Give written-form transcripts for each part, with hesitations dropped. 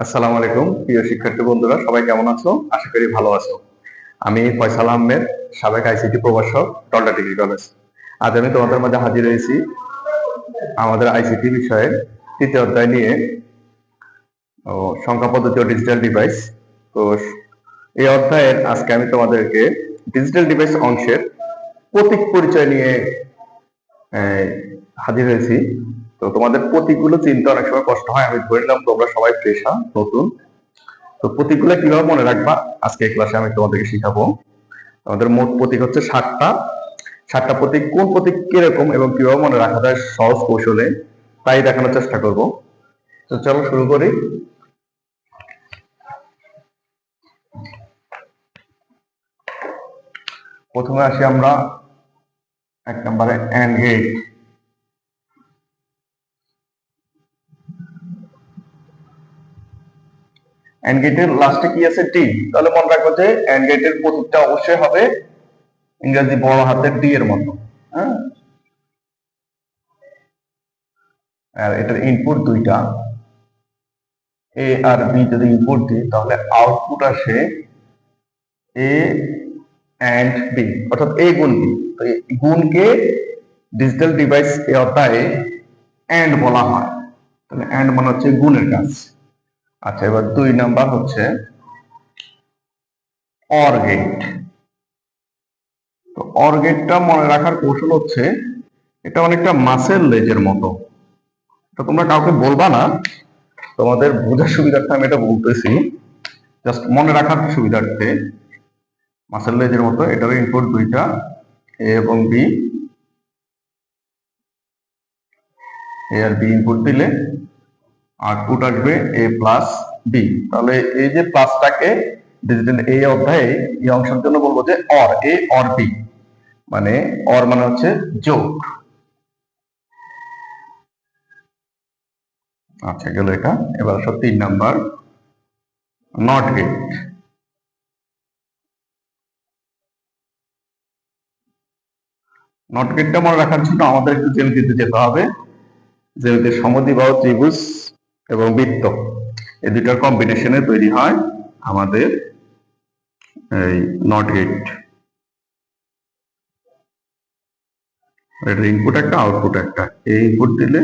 আসসালামু আলাইকুম প্রিয় শিক্ষার্থী বন্ধুরা, সবাই কেমন আছো? আশা করি ভালো আছো। আমি ফয়সাল আহমেদ, সাবেক আইসিটি প্রভাষক, টলটা ডিগ্রি কলেজ। আজ আমি তোমাদের মাঝে হাজির হয়েছি আমাদের আইসিটি বিষয়ের তৃতীয় অধ্যায় নিয়ে, সংখ্যা পদ্ধতি ও ডিজিটাল ডিভাইস। তো এই অধ্যায়ের আজকে আমি তোমাদেরকে ডিজিটাল ডিভাইস অংশের প্রতীক পরিচয় নিয়ে হাজির হয়েছি। তো তোমাদের প্রতীকগুলো চিনতে অনেক সময় কষ্ট হয়, আমি ধরে নিলাম তোমরা সবাই ফ্রেশার, নতুন। তো প্রতীকগুলো কিভাবে মনে রাখবা আজকে এই ক্লাসে আমি তোমাদেরকে শিখাবো। আমাদের মোট প্রতীক হচ্ছে 7টা প্রতীক। কোন প্রতীক কিরকম এবং কিভাবে মনে রাখা যায় সহজ কৌশলে, তাই দেখানোর চেষ্টা করব। তো চলো শুরু করি। প্রথমে আসি আমরা 1 নম্বরে এন্ড গেট। এন্ড গেটের লাস্টে কি আছে? টি। তাহলে মনে রাখবো যে এন্ড গেটের প্রতীকটা অবশ্যই হবে ইংরেজি বড় হাতের ডি এর মতো। হ্যাঁ, আর এটার ইনপুট দুইটা, এ আর বি। যদি ইনপুট দিই তাহলে আউটপুট আসে এ এন্ড বি, অর্থাৎ এ গুণ বি। তো এই গুণকে ডিজিটাল ডিভাইস এ অধ্যায়ে এন্ড বলা হয়। তাহলে এন্ড মানে হচ্ছে গুণের কাজ। আচ্ছা, এবার 2 নাম্বার হচ্ছে অর গেট। তো অর গেটটা মনে রাখার কৌশল হচ্ছে, এটা অনেকটা মাসের লেজের মতো। তো তোমরা কাউকে বলবা না, তোমাদের বোঝার সুবিধার্থে আমি এটা বলতেছি, জাস্ট মনে রাখার সুবিধার্থে। মাসেল লেজের মতো, এটার ইনপুট দুইটা, এ এবং বি। এ আর বি ইনপুট দিলে আউটপুট আসবে এ প্লাস বি। তাহলে এই যে প্লাসটাকে ডিজিটাল এই অধ্যায়ে এই অংশের জন্য বলবো যে অর, এ অর বি, মানে অর মানে হচ্ছে যোগ। আচ্ছা, গেল এটা। এবার আসো 3 নাম্বার নট গেট। নট গেটটা মনে রাখার জন্য আমাদের একটু জ্যামিতিতে যেতে হবে। জ্যামিতির সমদ্বিবাহু ত্রিভুজ এবং বৃত্ত, এই দুটার কম্বিনেশনে তৈরি হয় আমাদের এই নট গেট। এটার ইনপুট একটা, আউটপুট একটা। এ ইনপুট দিলে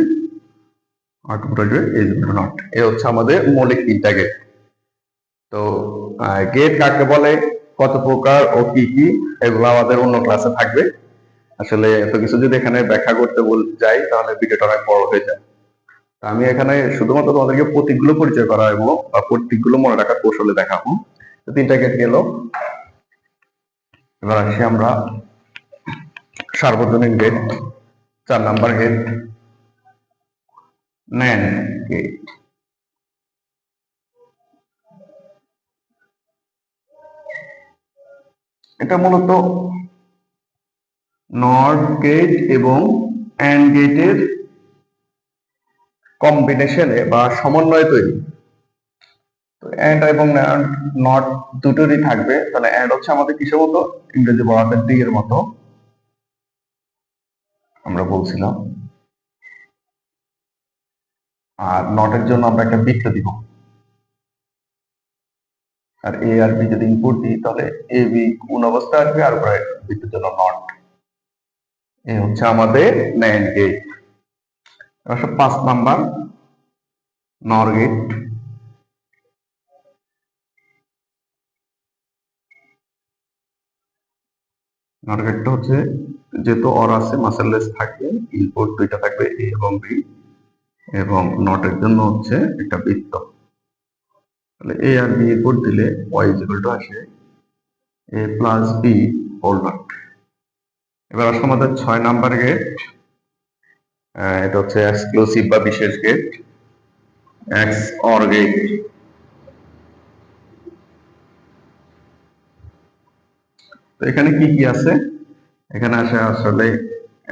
আউটপুট আসবে ইজ নট। এ হচ্ছে আমাদের মৌলিক 3টা গেট। তো গেট কাকে বলে, কত প্রকার ও কি কি, এগুলো আমাদের অন্য ক্লাসে থাকবে। আসলে এত কিছু যদি এখানে ব্যাখ্যা করতে যাই তাহলে ভিডিওটা অনেক বড় হয়ে যায়। আমি এখানে শুধুমাত্র তোমাদেরকে প্রতীকগুলো পরিচয় করাবো বা প্রতীকগুলো মনে রাখার কৌশলে দেখাবো। তো 3টা গেট গেল। এবার আসি আমরা সার্বজনীন gate. 4 number gate NAND gate. এটা মূলত নট গেট এবং অ্যান্ড গেটের কম্বিনেশনে বা সমন্বয়ে তৈরি। তো অ্যান্ড এবং নট দুটোরই থাকবে। তাহলে অ্যান্ড হচ্ছে আমাদের কিসের মতো? ইংরেজি বড় হাতের ডি এর মতো আমরা বলছিলাম। আর নটের জন্য আমরা একটা বৃত্ত দিব। আর এ আর বি যদি ইনপুট দিই তাহলে এ বি কোন অবস্থা আসবে, আর উপরে বৃত্তের জন্য নট। এ হচ্ছে আমাদের ন্যান্ড গেট। 5 নাম্বার নর গেট। নর গেটটা হচ্ছে, যেহেতু অর আছে মাসেল লেস থাকবে, ইনপুট দুইটা থাকবে এ এবং বি, এবং নটের জন্য হচ্ছে একটা বৃত্ত। তাহলে এ আর বি ইনপুট দিলে ওয়াই ইজ ইকুয়াল টু আসে এ প্লাস বি হোল নট। এবার আসলে আমাদের 6 নাম্বার গেট। এটা হচ্ছে এক্সক্লুসিভ বা বিশেষ গেট, এক্স অর গেট। তো এখানে কি কি আছে? এখানে আসে আসলে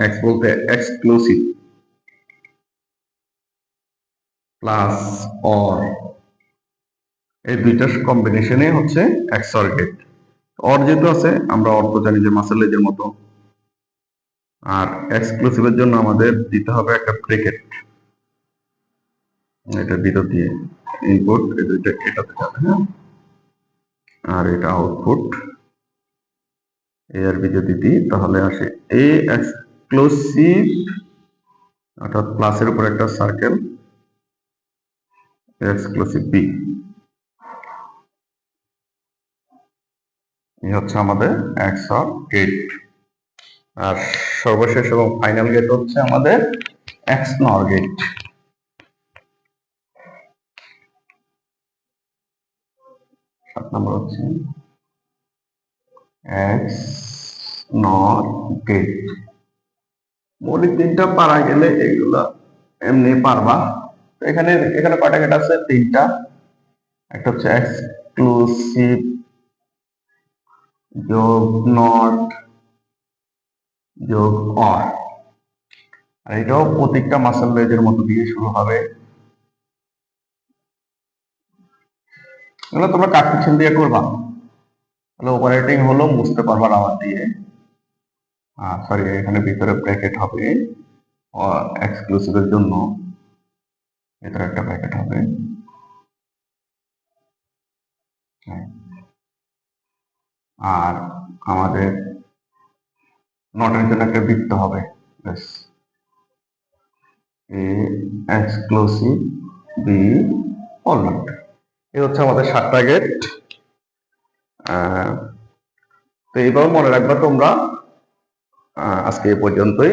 এক্স বলতে এক্সক্লুসিভ প্লাস অর, এই দুইটার কম্বিনেশনে হচ্ছে এক্স অর গেট। অর যেহেতু আছে আমরা অর তো জানি যে মাসেল লেজের মতো, আর এক্সক্লুসিভের জন্য আমাদের দিতে হবে একটা ব্রেকেট। এটা ভিতর দিয়ে ইনপুট এই দুইটা এটাতে যাবে, হ্যাঁ, আর এটা আউটপুট। এ আর বি যদি দিই তাহলে আসে এ এক্সক্লুসিভ, অর্থাৎ প্লাসের উপর একটা সার্কেল, এক্সক্লুসিভ বি। এই হচ্ছে আমাদের এক্সঅর গেট। আর সর্বশেষ এবং ফাইনাল গেট হচ্ছে আমাদের এক্সনর গেট। সাত নম্বর হচ্ছে এক্সনর গেট। মৌলিক তিনটা পারা গেলে এগুলা এমনি পারবা। এখানে এখানে কয়টা গেট আছে? তিনটা। একটা হচ্ছে এক্সক্লুসিভ যোগ নট যোগ অর, আর এটাও প্রত্যেকটা মাসেল লেজের মতো দিয়ে শুরু হবে। এগুলো তোমরা কাট পিছন দিয়ে করবা, তাহলে অপারেটিং হলো বুঝতে পারবা রাবার দিয়ে। সরি, এখানে ভিতরে ব্র্যাকেট হবে, এক্সক্লুসিভের জন্য ভিতরে একটা ব্র্যাকেট হবে। আর আমাদের নটের জন্য একটা বৃত্ত হবে, A exclusive B all not. এই হচ্ছে আমাদের 7টা গেট। তো এইবার মনে রাখবা তোমরা, আজকে এই পর্যন্তই।